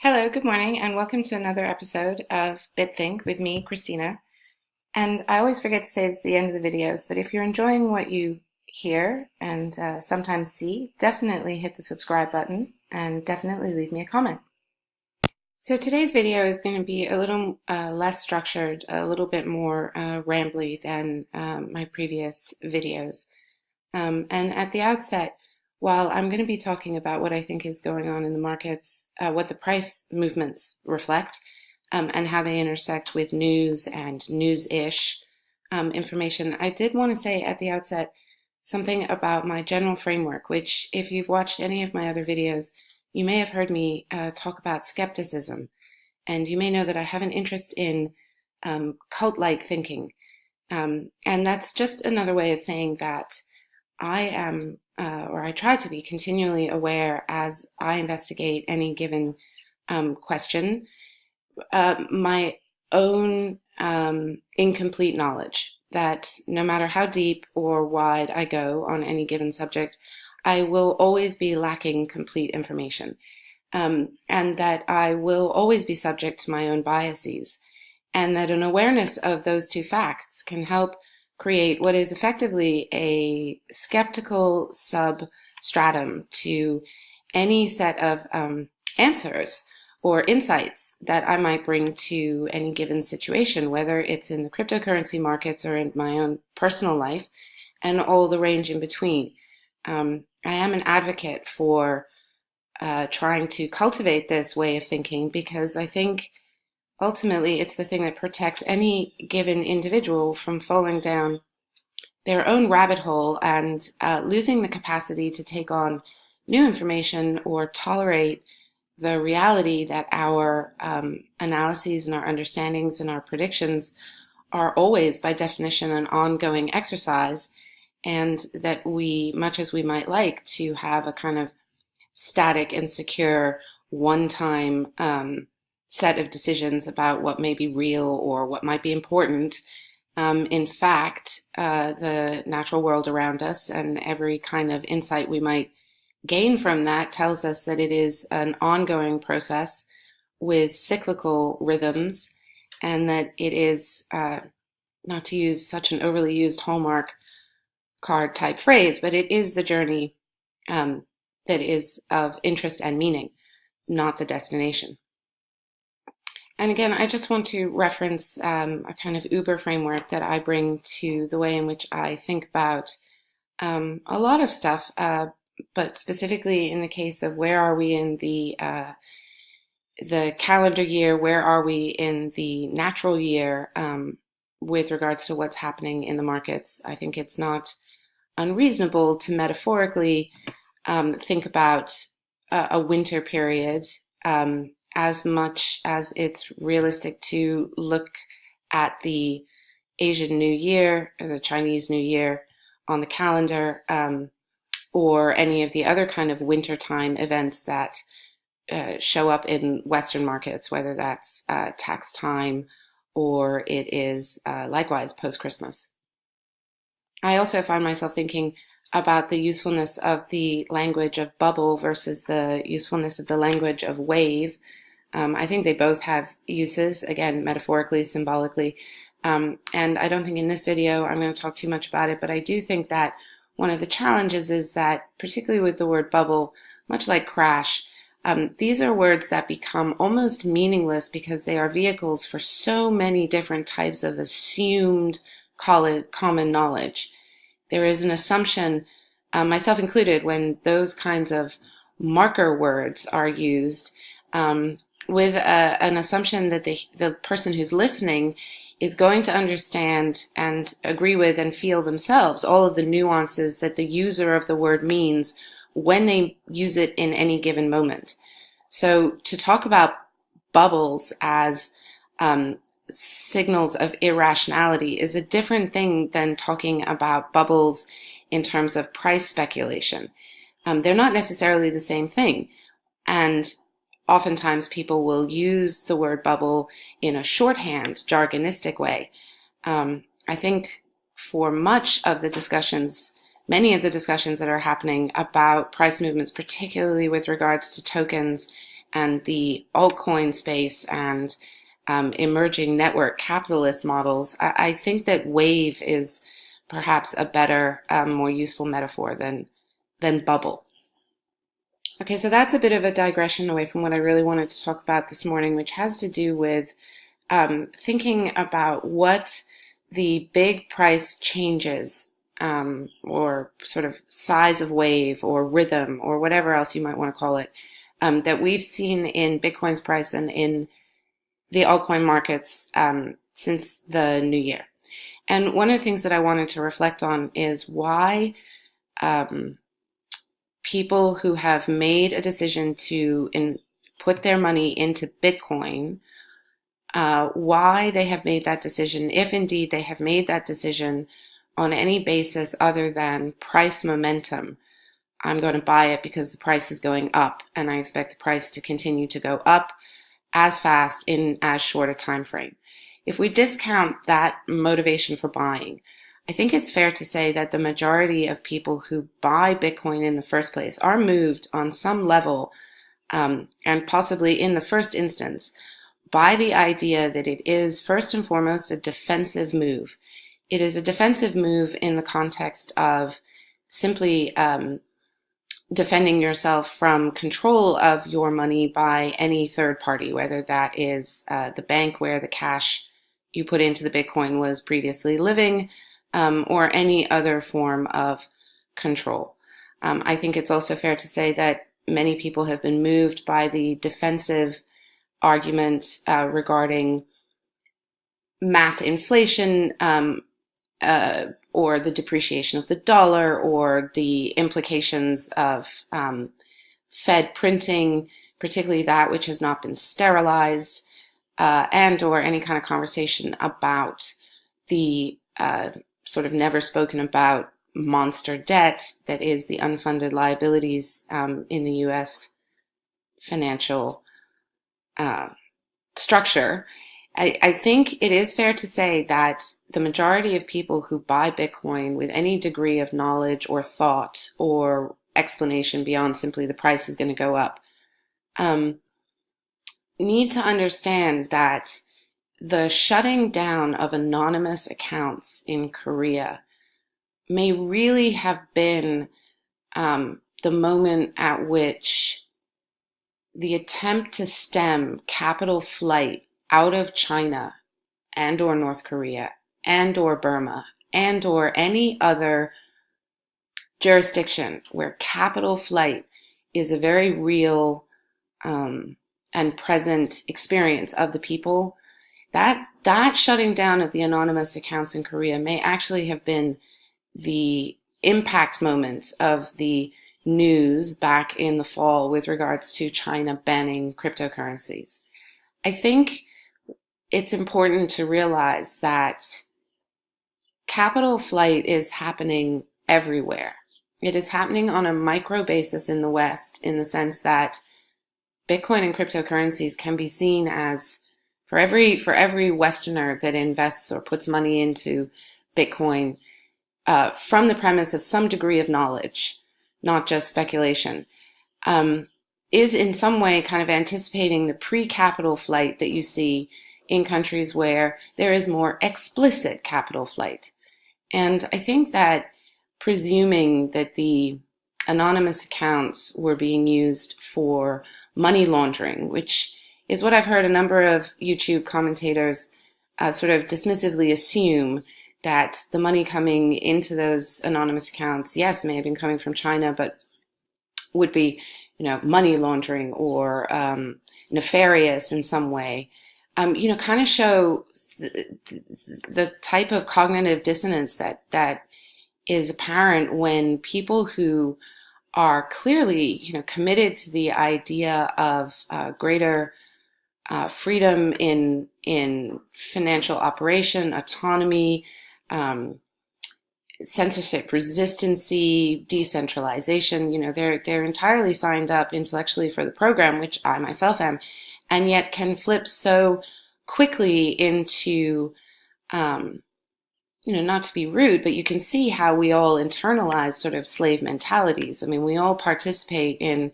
Hello, good morning, and welcome to another episode of BitThink with me, Christina. And I always forget to say this at the end of the videos, but if you're enjoying what you hear and sometimes see, definitely hit the subscribe button and definitely leave me a comment. So today's video is going to be a little less structured, a little bit more rambly than my previous videos. And at the outset, while I'm going to be talking about what I think is going on in the markets, what the price movements reflect, and how they intersect with news and news-ish information, I did want to say at the outset something about my general framework, which if you've watched any of my other videos, you may have heard me talk about skepticism. And you may know that I have an interest in cult-like thinking. And that's just another way of saying that I am, or I try to be continually aware as I investigate any given question, my own incomplete knowledge, that no matter how deep or wide I go on any given subject, I will always be lacking complete information, and that I will always be subject to my own biases, and that an awareness of those two facts can help create what is effectively a skeptical substratum to any set of answers or insights that I might bring to any given situation, whether it's in the cryptocurrency markets or in my own personal life, and all the range in between. I am an advocate for trying to cultivate this way of thinking because I think ultimately it's the thing that protects any given individual from falling down their own rabbit hole and losing the capacity to take on new information or tolerate the reality that our analyses and our understandings and our predictions are always, by definition, an ongoing exercise, and that we, much as we might like to have a kind of static and secure one-time set of decisions about what may be real or what might be important, in fact, the natural world around us and every kind of insight we might gain from that tells us that it is an ongoing process with cyclical rhythms, and that it is, not to use such an overly used Hallmark card type phrase, but it is the journey that is of interest and meaning, not the destination. And again, I just want to reference a kind of Uber framework that I bring to the way in which I think about a lot of stuff, but specifically in the case of where are we in the calendar year, where are we in the natural year with regards to what's happening in the markets. I think it's not unreasonable to metaphorically think about a winter period as much as it's realistic to look at the Asian New Year or the Chinese New Year on the calendar, or any of the other kind of wintertime events that show up in Western markets, whether that's tax time or it is likewise post-Christmas. I also find myself thinking about the usefulness of the language of bubble versus the usefulness of the language of wave. I think they both have uses, again, metaphorically, symbolically. And I don't think in this video I'm going to talk too much about it, but I do think that one of the challenges is that, particularly with the word bubble, much like crash, these are words that become almost meaningless because they are vehicles for so many different types of assumed, call it common knowledge. There is an assumption, myself included, when those kinds of marker words are used, with an assumption that the person who's listening is going to understand and agree with and feel themselves all of the nuances that the user of the word means when they use it in any given moment. So to talk about bubbles as signals of irrationality is a different thing than talking about bubbles in terms of price speculation. They're not necessarily the same thing. And oftentimes people will use the word bubble in a shorthand, jargonistic way. I think for much of the discussions, many of the discussions that are happening about price movements, particularly with regards to tokens and the altcoin space and emerging network capitalist models, I think that wave is perhaps a better, more useful metaphor than bubble. Okay, so that's a bit of a digression away from what I really wanted to talk about this morning, which has to do with thinking about what the big price changes, or sort of size of wave or rhythm or whatever else you might want to call it, that we've seen in Bitcoin's price and in the altcoin markets since the new year. And one of the things that I wanted to reflect on is why people who have made a decision to put their money into Bitcoin, why they have made that decision, if indeed they have made that decision on any basis other than price momentum. I'm going to buy it because the price is going up, and I expect the price to continue to go up as fast in as short a time frame. If we discount that motivation for buying, I think it's fair to say that the majority of people who buy Bitcoin in the first place are moved on some level, and possibly in the first instance, by the idea that it is first and foremost a defensive move. It is a defensive move in the context of simply defending yourself from control of your money by any third party, whether that is the bank where the cash you put into the Bitcoin was previously living, or any other form of control. I think it's also fair to say that many people have been moved by the defensive argument regarding mass inflation, or the depreciation of the dollar, or the implications of Fed printing, particularly that which has not been sterilized, and or any kind of conversation about the sort of never spoken about monster debt that is the unfunded liabilities in the U.S. financial structure. I think it is fair to say that the majority of people who buy Bitcoin with any degree of knowledge or thought or explanation beyond simply the price is going to go up, need to understand that the shutting down of anonymous accounts in Korea may really have been the moment at which the attempt to stem capital flight out of China and or North Korea and or Burma and or any other jurisdiction where capital flight is a very real and present experience of the people, that shutting down of the anonymous accounts in Korea may actually have been the impact moment of the news back in the fall with regards to China banning cryptocurrencies. I think it's important to realize that capital flight is happening everywhere. It is happening on a micro basis in the West, in the sense that Bitcoin and cryptocurrencies can be seen as, for every Westerner that invests or puts money into Bitcoin from the premise of some degree of knowledge, not just speculation, is in some way kind of anticipating the pre-capital flight that you see in countries where there is more explicit capital flight. And I think that presuming that the anonymous accounts were being used for money laundering, which is what I've heard a number of YouTube commentators sort of dismissively assume, that the money coming into those anonymous accounts, yes, may have been coming from China, but would be, money laundering or nefarious in some way, kind of show the type of cognitive dissonance that is apparent when people who are clearly, committed to the idea of greater freedom in financial operation, autonomy, censorship resistancy, decentralization, they're entirely signed up intellectually for the program, which I myself am, and yet can flip so quickly into, not to be rude, but you can see how we all internalize sort of slave mentalities. I mean, we all participate in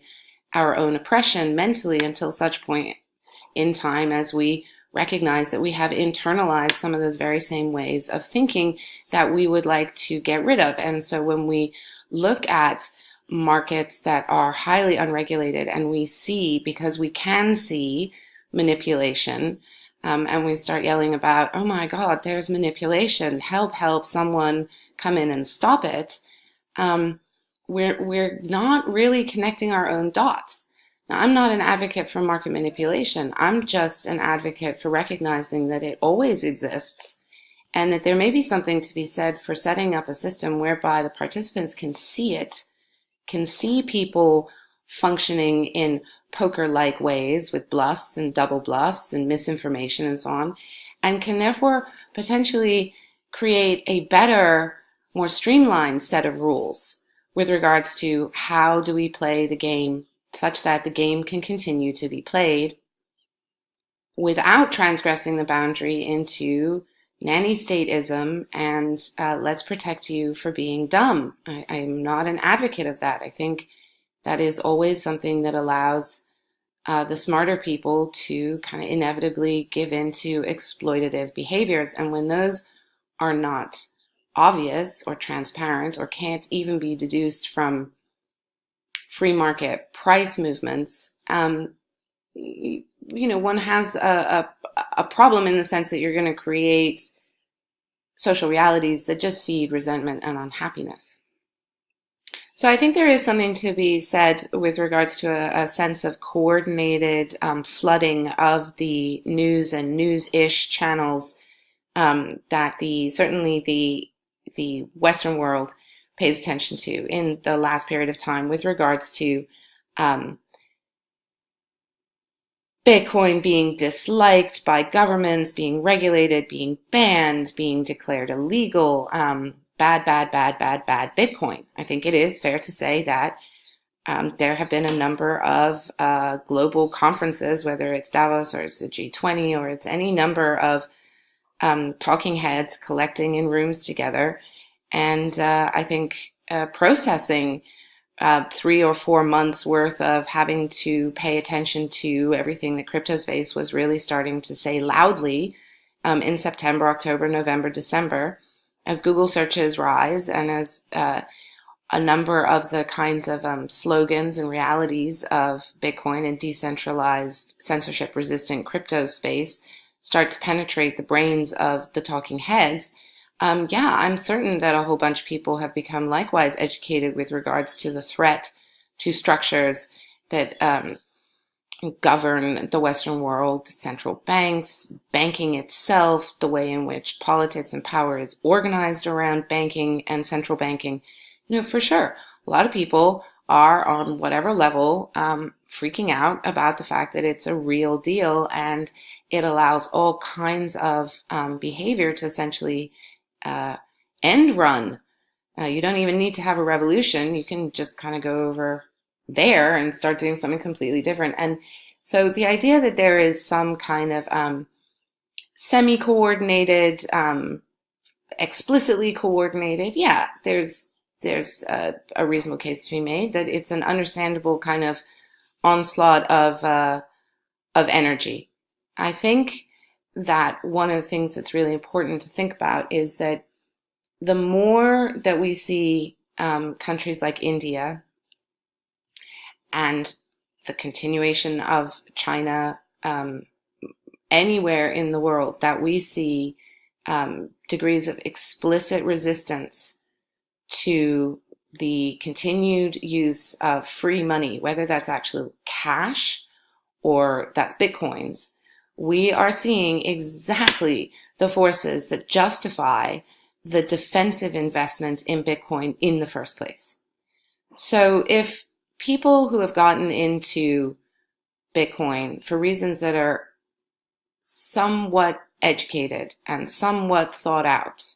our own oppression mentally until such point in time as we recognize that we have internalized some of those very same ways of thinking that we would like to get rid of. And so when we look at markets that are highly unregulated and we see, because we can see manipulation, and we start yelling about, oh my God, there's manipulation, help, help, someone come in and stop it, we're not really connecting our own dots. Now, I'm not an advocate for market manipulation. I'm just an advocate for recognizing that it always exists and that there may be something to be said for setting up a system whereby the participants can see it, can see people functioning in poker-like ways with bluffs and double bluffs and misinformation and so on, and can therefore potentially create a better, more streamlined set of rules with regards to how do we play the game such that the game can continue to be played without transgressing the boundary into nanny stateism and let's protect you for being dumb. I'm not an advocate of that. I think that is always something that allows the smarter people to kind of inevitably give in to exploitative behaviors. And when those are not obvious or transparent or can't even be deduced from free market price movements, one has a problem in the sense that you're going to create social realities that just feed resentment and unhappiness. So I think there is something to be said with regards to a sense of coordinated flooding of the news and news-ish channels that certainly the Western world pays attention to in the last period of time with regards to Bitcoin being disliked by governments, being regulated, being banned, being declared illegal. Bad Bitcoin. I think it is fair to say that there have been a number of global conferences, whether it's Davos or it's the G20 or it's any number of talking heads collecting in rooms together. And I think processing 3 or 4 months worth of having to pay attention to everything the crypto space was really starting to say loudly in September, October, November, December, as Google searches rise and as a number of the kinds of slogans and realities of Bitcoin and decentralized censorship-resistant crypto space start to penetrate the brains of the talking heads, I'm certain that a whole bunch of people have become likewise educated with regards to the threat to structures that govern the Western world, central banks, banking itself, the way in which politics and power is organized around banking and central banking. For sure, a lot of people are on whatever level freaking out about the fact that it's a real deal and it allows all kinds of behavior to essentially end run. You don't even need to have a revolution. You can just kind of go over there and start doing something completely different. And so the idea that there is some kind of semi-coordinated, explicitly coordinated, there's a reasonable case to be made that it's an understandable kind of onslaught of energy. I think that one of the things that's really important to think about is that the more that we see countries like India and the continuation of China anywhere in the world that we see degrees of explicit resistance to the continued use of free money, whether that's actually cash or that's Bitcoins, we are seeing exactly the forces that justify the defensive investment in Bitcoin in the first place. So if people who have gotten into Bitcoin for reasons that are somewhat educated and somewhat thought out,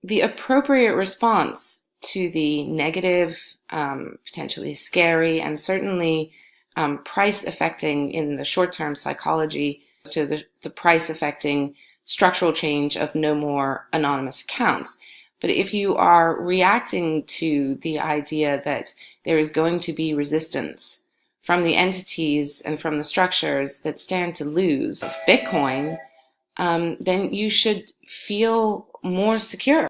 the appropriate response to the negative, potentially scary, and certainly price affecting in the short-term psychology to the price affecting structural change of no more anonymous accounts. But if you are reacting to the idea that there is going to be resistance from the entities and from the structures that stand to lose Bitcoin, then you should feel more secure.